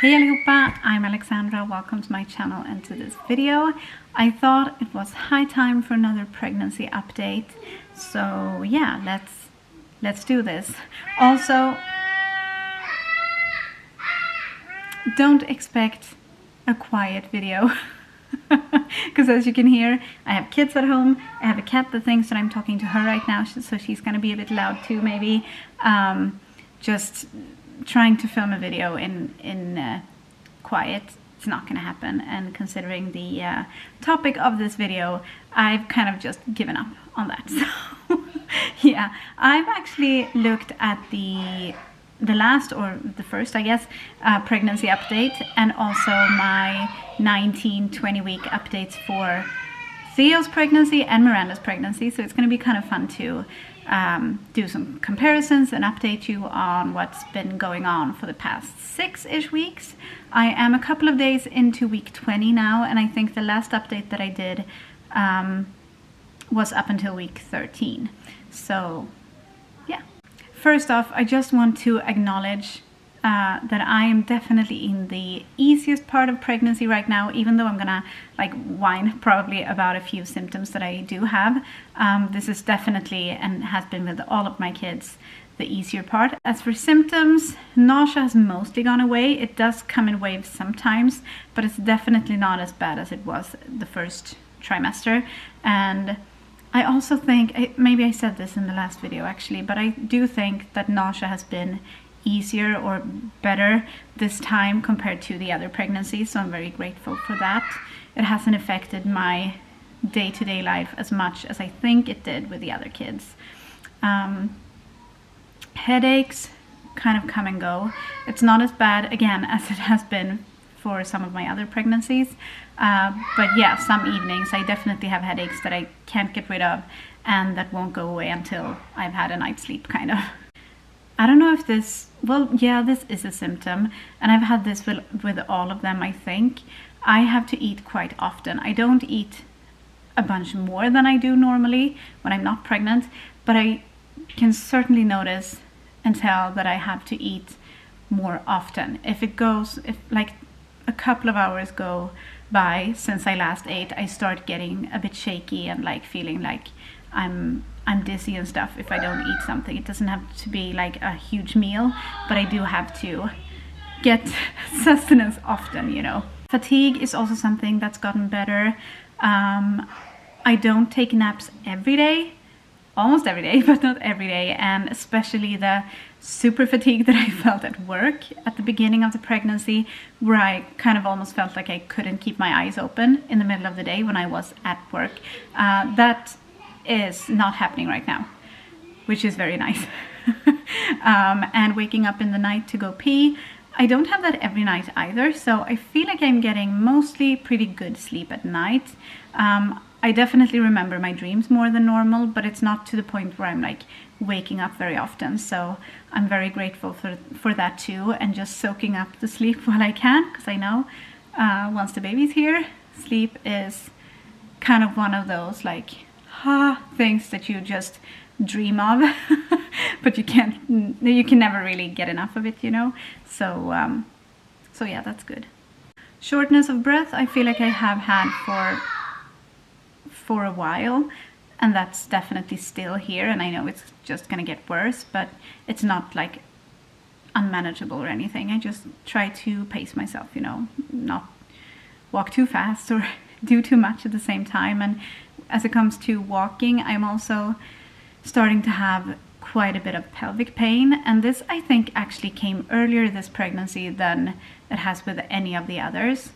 Hej allihopa, I'm Alexandra, welcome to my channel and to this video. I thought it was high time for another pregnancy update, so yeah, let's do this. Also, don't expect a quiet video, because as you can hear, I have kids at home, I have a cat that thinks that I'm talking to her right now, so she's gonna be a bit loud too maybe. Just trying to film a video in quiet, it's not gonna happen, and considering the topic of this video, I've kind of just given up on that. So yeah, I've actually looked at the last, or the first I guess, pregnancy update, and also my 19-20 week updates for Theo's pregnancy and Myranda's pregnancy, so it's going to be kind of fun to do some comparisons and update you on what's been going on for the past 6-ish weeks. I am a couple of days into week 20 now, and I think the last update that I did was up until week 13. So yeah. First off, I just want to acknowledge that I am definitely in the easiest part of pregnancy right now, even though I'm gonna like whine probably about a few symptoms that I do have. This is definitely, and has been with all of my kids, the easier part. As for symptoms, nausea has mostly gone away. It does come in waves sometimes, but it's definitely not as bad as it was the first trimester. And I also think, maybe I said this in the last video actually, but I do think that nausea has been easier or better this time compared to the other pregnancies, so I'm very grateful for that. It hasn't affected my day-to-day life as much as I think it did with the other kids. Headaches kind of come and go. It's not as bad again as it has been for some of my other pregnancies, but yeah, some evenings I definitely have headaches that I can't get rid of and that won't go away until I've had a night's sleep, kind of. I don't know if this, well yeah, this is a symptom, and I've had this with all of them I think. I have to eat quite often. I don't eat a bunch more than I do normally when I'm not pregnant, but I can certainly notice and tell that I have to eat more often. If like a couple of hours go by since I last ate, I start getting a bit shaky and like feeling like I'm dizzy and stuff if I don't eat something. It doesn't have to be like a huge meal, but I do have to get sustenance often, you know. Fatigue is also something that's gotten better. I don't take naps every day, almost every day, but not every day, and especially the super fatigue that I felt at work at the beginning of the pregnancy, where I kind of almost felt like I couldn't keep my eyes open in the middle of the day when I was at work. That is not happening right now, which is very nice. And waking up in the night to go pee, I don't have that every night either, so I feel like I'm getting mostly pretty good sleep at night. I definitely remember my dreams more than normal, but it's not to the point where I'm like waking up very often, so I'm very grateful for that too, and just soaking up the sleep while I can, because I know once the baby's here, sleep is kind of one of those like things that you just dream of, but you can never really get enough of it, you know. So yeah, that's good. Shortness of breath, I feel like I have had for a while, and that's definitely still here, and I know it's just gonna get worse, but it's not like unmanageable or anything. I just try to pace myself, you know, not walk too fast or do too much at the same time. And as it comes to walking, I'm also starting to have quite a bit of pelvic pain, and this I think actually came earlier this pregnancy than it has with any of the others.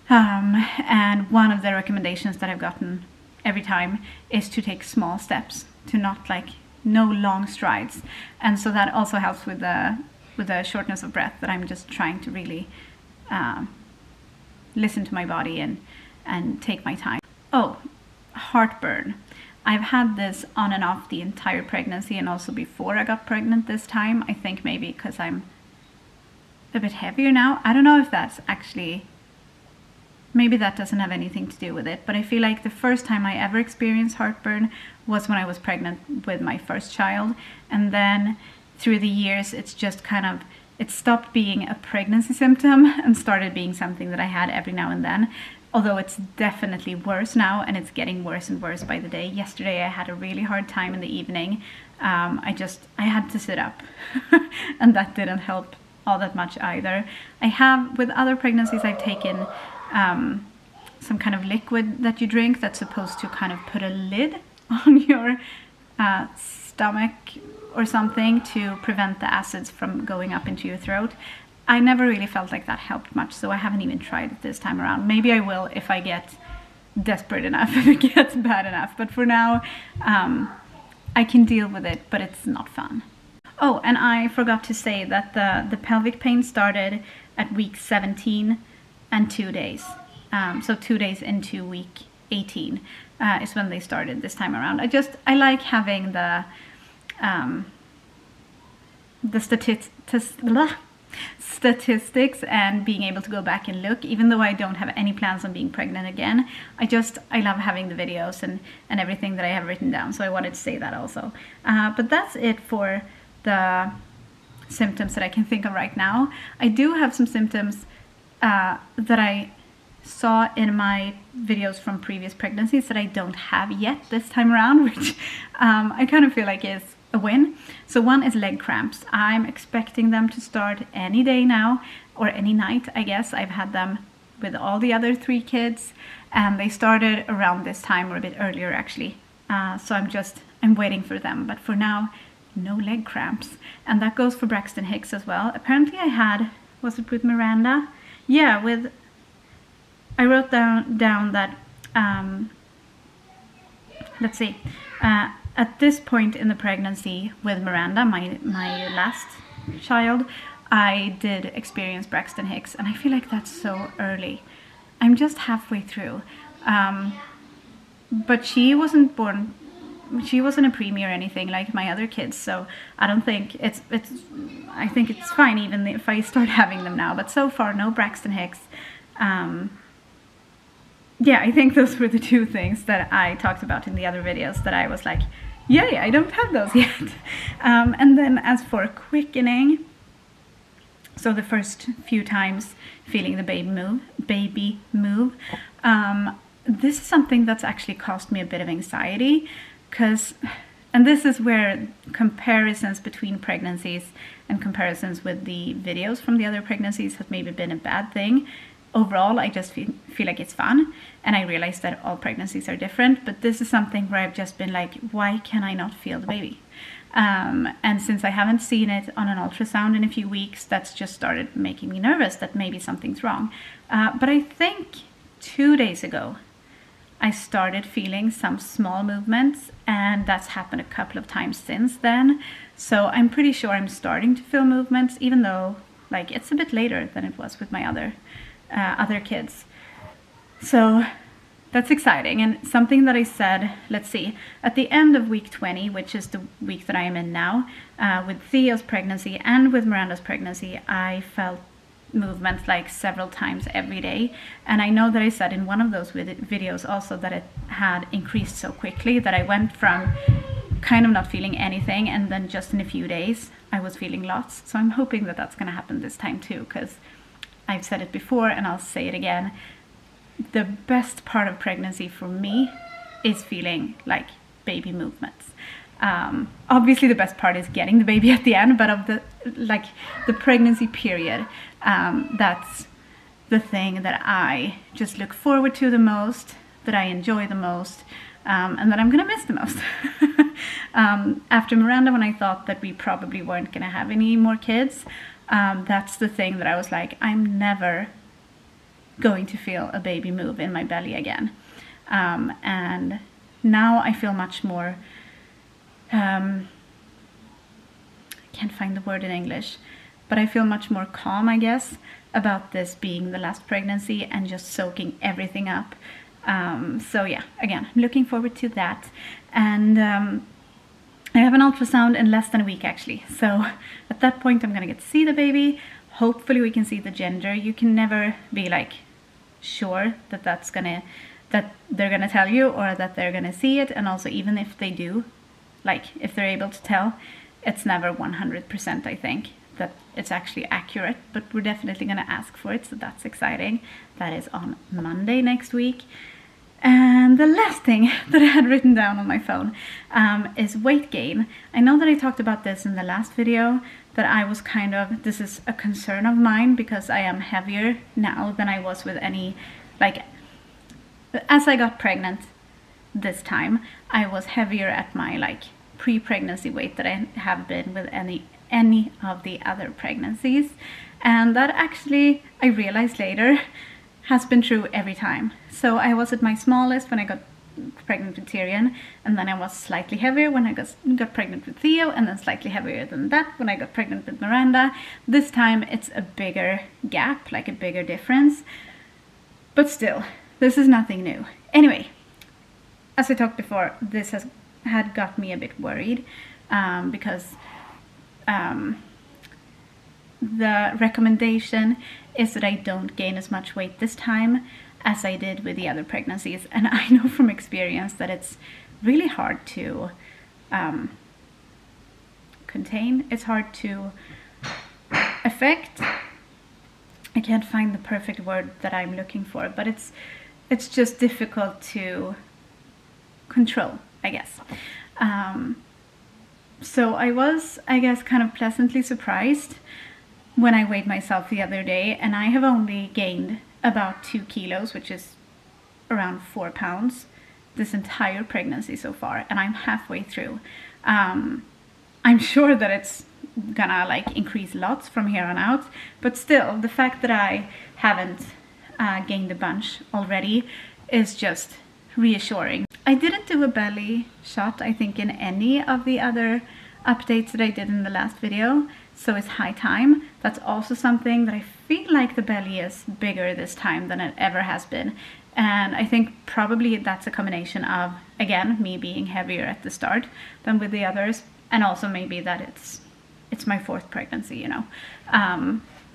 And one of the recommendations that I've gotten every time is to take small steps, to not like no long strides, and so that also helps with the shortness of breath, that I'm just trying to really listen to my body and take my time. Oh, heartburn. I've had this on and off the entire pregnancy, and also before I got pregnant this time. I think maybe because I'm a bit heavier now. I don't know if that's actually, maybe that doesn't have anything to do with it, but I feel like the first time I ever experienced heartburn was when I was pregnant with my first child, and then through the years it's just kind of it stopped being a pregnancy symptom and started being something that I had every now and then. Although it's definitely worse now, and it's getting worse and worse by the day. Yesterday I had a really hard time in the evening. I had to sit up and that didn't help all that much either. I have, with other pregnancies, I've taken some kind of liquid that you drink that's supposed to kind of put a lid on your stomach or something to prevent the acids from going up into your throat. I never really felt like that helped much, so I haven't even tried it this time around. Maybe I will if I get desperate enough, if it gets bad enough. But for now, I can deal with it, but it's not fun. Oh, and I forgot to say that the pelvic pain started at week 17 and 2 days. So 2 days into week 18 is when they started this time around. I like having the statistics and being able to go back and look, even though I don't have any plans on being pregnant again. I love having the videos and everything that I have written down, so I wanted to say that also. But that's it for the symptoms that I can think of right now. I do have some symptoms that I saw in my videos from previous pregnancies that I don't have yet this time around, which I kind of feel like is a win. So one is leg cramps. I'm expecting them to start any day now, or any night, I guess. I've had them with all the other 3 kids, and they started around this time, or a bit earlier actually. So I'm waiting for them, but for now, no leg cramps. And that goes for Braxton Hicks as well. Apparently I had, was it with Myranda? Yeah, I wrote down that, let's see, at this point in the pregnancy with Myranda, my last child, I did experience Braxton Hicks, and I feel like that's so early. I'm just halfway through. But she wasn't born, she wasn't a preemie or anything like my other kids, so I don't think I think it's fine even if I start having them now. But so far, no Braxton Hicks. Yeah, I think those were the 2 things that I talked about in the other videos that I was like, yeah, I don't have those yet. And then as for quickening, so the first few times feeling the baby move, this is something that's actually caused me a bit of anxiety, and this is where comparisons between pregnancies and comparisons with the videos from the other pregnancies has maybe been a bad thing. Overall, I just feel like it's fun, and I realize that all pregnancies are different, but this is something where I've just been like, why can I not feel the baby? And since I haven't seen it on an ultrasound in a few weeks, that's just started making me nervous that maybe something's wrong. But I think 2 days ago, I started feeling some small movements, and that's happened a couple of times since then. So I'm pretty sure I'm starting to feel movements, even though like it's a bit later than it was with my other kids. So that's exciting, and something that I said, let's see, at the end of week 20, which is the week that I am in now, with Theo's pregnancy and with Miranda's pregnancy, I felt movements like several times every day. And I know that I said in one of those videos also that it had increased so quickly that I went from kind of not feeling anything, and then just in a few days I was feeling lots. So I'm hoping that that's going to happen this time too, because I've said it before and I'll say it again. The best part of pregnancy for me is feeling like baby movements. Obviously the best part is getting the baby at the end, but of the pregnancy period, that's the thing that I just look forward to the most, that I enjoy the most, and that I'm gonna miss the most. After Myranda, when I thought that we probably weren't gonna have any more kids, that's the thing that I was like, I'm never going to feel a baby move in my belly again. And now I feel much more, I can't find the word in English, but I feel much more calm, I guess, about this being the last pregnancy and just soaking everything up. So yeah, again, I'm looking forward to that. And I have an ultrasound in less than a week actually. So at that point I'm gonna get to see the baby. Hopefully we can see the gender. You can never be like sure that they're gonna tell you or that they're gonna see it. And also even if they do, like if they're able to tell, it's never 100%, I think. that it's actually accurate, but we're definitely going to ask for it, so that's exciting. That is on Monday next week. And the last thing that I had written down on my phone is weight gain. I know that I talked about this in the last video, that I was kind of, this is a concern of mine because I am heavier now than I was with any, like, as I got pregnant this time, I was heavier at my like pre-pregnancy weight that I have been with any of the other pregnancies. And that actually, I realized later, has been true every time. So I was at my smallest when I got pregnant with Tyrion, and then I was slightly heavier when I got pregnant with Theo, and then slightly heavier than that when I got pregnant with Myranda. This time it's a bigger gap, like a bigger difference, but still, this is nothing new. Anyway, as I talked before, this had got me a bit worried because the recommendation is that I don't gain as much weight this time as I did with the other pregnancies. And I know from experience that it's really hard to contain. It's hard to affect. I can't find the perfect word that I'm looking for, but it's just difficult to control, I guess. So I was, I guess, kind of pleasantly surprised when I weighed myself the other day, and I have only gained about 2 kilos, which is around 4 pounds, this entire pregnancy so far, and I'm halfway through. I'm sure that it's gonna like increase lots from here on out, but still, the fact that I haven't gained a bunch already is just reassuring. I didn't do a belly shot, I think, in any of the other updates that I did in the last video, so it's high time. That's also something that I feel like the belly is bigger this time than it ever has been, and I think probably that's a combination of, again, me being heavier at the start than with the others, and also maybe that it's my 4th pregnancy, you know.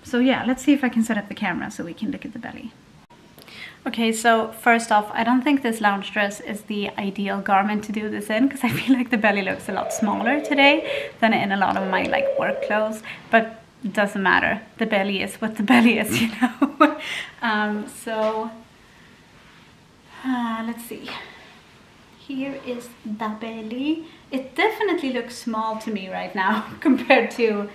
So yeah, let's see if I can set up the camera so we can look at the belly. Okay, so first off, I don't think this lounge dress is the ideal garment to do this in, because I feel like the belly looks a lot smaller today than in a lot of my like work clothes, but it doesn't matter. The belly is what the belly is, you know. Let's see. Here is the belly. It definitely looks small to me right now compared to,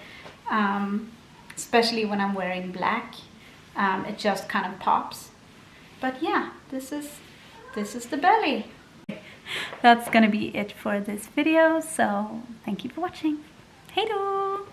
especially when I'm wearing black. It just kind of pops. But yeah, this is the belly. That's gonna be it for this video, so thank you for watching. Hej då!